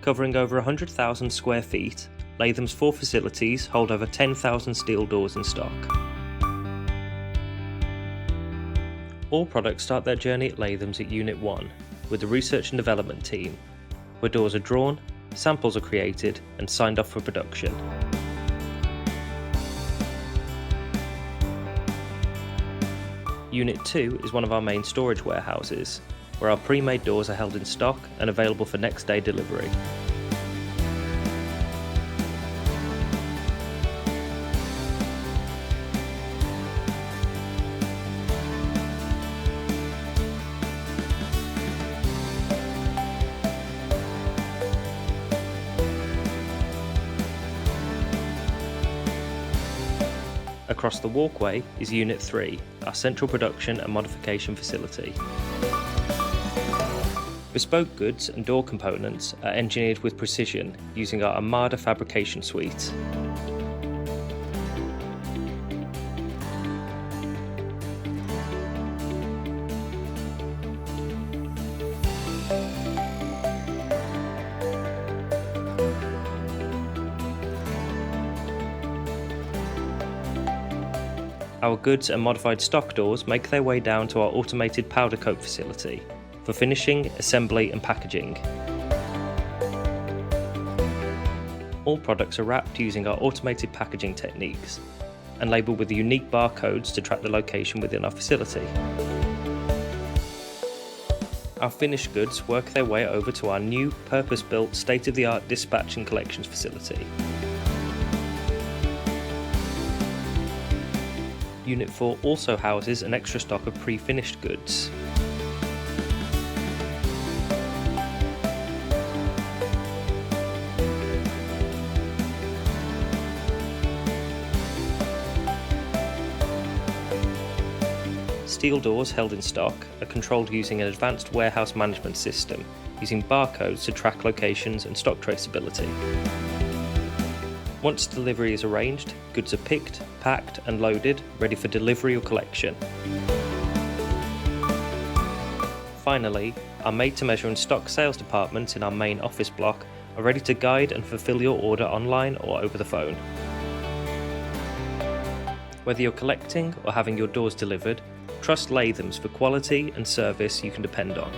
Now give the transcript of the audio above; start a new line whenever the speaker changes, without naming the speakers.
Covering over 100,000 square feet, Latham's 4 facilities hold over 10,000 steel doors in stock. All products start their journey at Latham's at Unit 1, with the research and development team, where doors are drawn, samples are created and signed off for production. Unit 2 is one of our main storage warehouses, where our pre-made doors are held in stock and available for next day delivery. Across the walkway is Unit 3, our central production and modification facility. Bespoke goods and door components are engineered with precision using our Armada fabrication suite. Our goods and modified stock doors make their way down to our automated powder coat facility for finishing, assembly and packaging. All products are wrapped using our automated packaging techniques and labelled with the unique barcodes to track the location within our facility. Our finished goods work their way over to our new purpose-built state-of-the-art dispatch and collections facility. Unit 4 also houses an extra stock of pre-finished goods. Steel doors held in stock are controlled using an advanced warehouse management system, using barcodes to track locations and stock traceability. Once delivery is arranged, goods are picked, packed and loaded, ready for delivery or collection. Finally, our made-to-measure and stock sales departments in our main office block are ready to guide and fulfill your order online or over the phone. Whether you're collecting or having your doors delivered, trust Lathams for quality and service you can depend on.